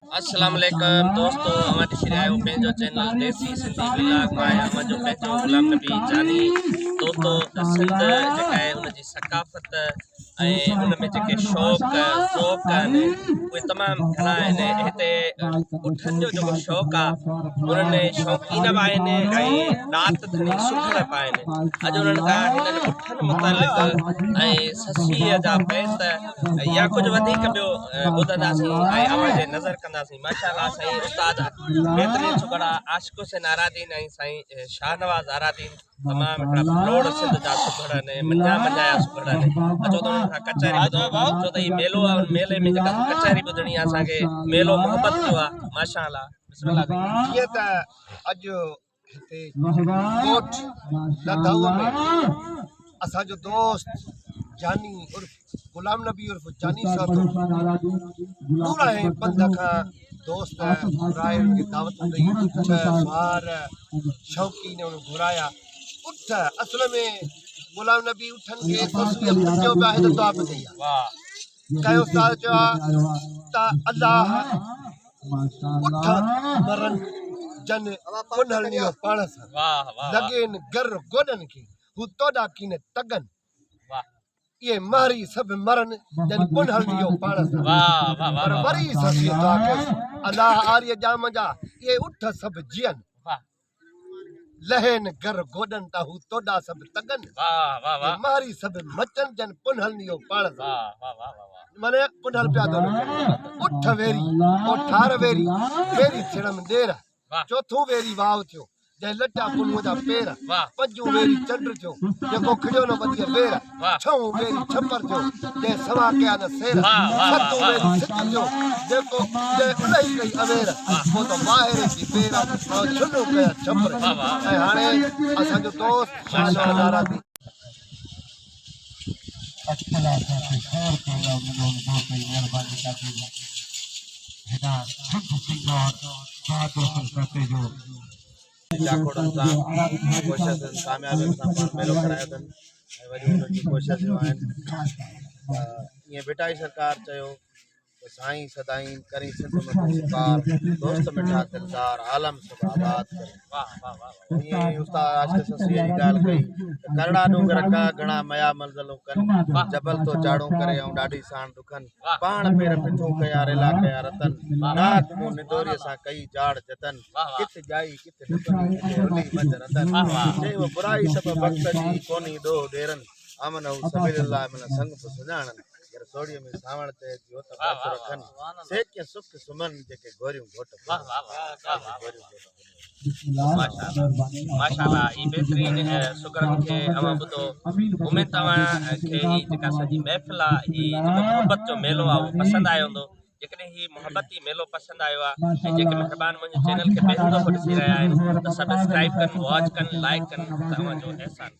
अस्सलाम वालेकुम दोस्तों, अवां ॾिसी रहिया आहियो पंहिंजो चैनल देसी सिंधी व्लॉग मां अवां जो पंहिंजो ग़ुलाम नबी जानी दोस्तो सिंध जेका आहे उनजी सकाफ़त ऐं उन में जेके शौक़ ज़ौक़ आहिनि उहे तमामु घणा आहिनि। हिते उठनि जो जेको शौक़ु आहे उन्हनि शौक़ीन बि आहिनि ऐं राति घणी सुघड़ बि आहिनि। अॼु उन्हनि खां हिननि उठनि मुतालिक़ ऐं ससीअ जा बैत या कुझु वधीक ॿियो ॿुधंदासीं ऐं अवां जे नज़र कंदासीं। माशाअल्लाह साईं उस्ताद बेहतरीन सुगड़ा आशिक़ हुसैन आरादीन ऐं साईं शाहनवाज़ आरादीन तमामु हिकिड़ा फ्लोर सिंध जा सुगड़ आहिनि, मञाया सुगड़ आहिनि। अचो त उन्हनि खां कचहरी ॿुधो छो त हीउ मेलो आहे, मेले में जेका कचहरी ॿुधणी आहे असांखे। मेलो मोहबत जो आहे माशाअल्लाह। बिस्मिल्लाह। जीअं त अॼु हिते कोट लधऊ में असांजो दोस्त जानी उर्फ गुलाम नबी उर्फ जानी साहब पूरा है पंध खां दोस्त घुराए उनखे दावत ॾेई उठ सुवार शौक़ीन उन घुराया। उठ असल में गुलाम नबी उठनि खे तस्वीर जो बि आहे त दुआ बि कई आहे। कयो उस्ताद चयो आहे त अल्लाह उठ मरन जन पुनहलियो पाण सां लॻेन गर गोॾनि खे हू तोॾा कीन तगन ये मारी सब मरन जन पुनहलियो पाण सां। पर वरी ससी दुआ कई अल्लाह आर्य जाम जा ये उठ सब जियन लहन गर गोॾनि ता हू तोॾा सब तगन मारी सब मचन जन पुनहलियो पाण सां। माने पुनहल पिया थो उठ वेरी ओठार वेरी वेरी थिड़म ॾेर चौथों वेरी वाव थियो जंहिं लटा पुनूअ जा पेर पंजूं वेरी चंड थियो जेको खिड़ियो न वधीक वेर छहों वेरी छपर थियो जंहिं सवा कया न सेर सतों वेरी सिक थियो जेको जंहिं उॾाई कई अवेर पोइ त ॿाहिरि जी पेर ऐं छुनो कया छपर। ऐं हाणे असांजो दोस्त शाहनवाज़ आरादी कोशिशि कामयाबी सां मेलो करायो अथनि ऐं वरी उन्हनि जी कोशिशूं आहिनि। ईअं भिटाई सरकार चयो त साईं सदाईं करी सिंध में शिकार दोस्त मिठा दिलदार आलम सब आबाद करे। ईअं उस्ताद आशिक़ ससीअ जी ॻाल्हि कई त करड़ा डूंगर का घणा मया मंज़िलूं कनि जबल तो चाड़ो करे ऐं ॾाढी साण दुखनि पाण पेर पिठूं कया रेला कया रतन नाक मूं निदोरीअ सां कई जाड़ जतन किथ ॼाई किथ डुकनी किथे रुली मंझ रतन चयो बुराई सब वक़्त जी कोनी ॾोह ॾेरनि अमन हू सबीलिल्लाह मन संग बि सुञाणनि रसोड़ीअ में सावण ते जोत पाछो रखनि सेक सुख सुमन जेके गोरियूं घोट। माशाअल्लाह ई बेहतरीन सुगड़नि खे अवां ॿुधो। उमेद तव्हां खे ही जेका सॼी महफ़िल आहे ही जेको मोहबत जो मेलो आहे उहो पसंदि आयो हूंदो। जेकॾहिं ही मोहबती मेलो पसंदि आयो आहे ऐं जेके महिरबानी मुंहिंजे चैनल खे पहिरियों दफ़ो ॾिसी रहिया आहिनि त सब्सक्राइब कनि, वॉच कनि, लाइक कनि, तव्हांजो एहसान।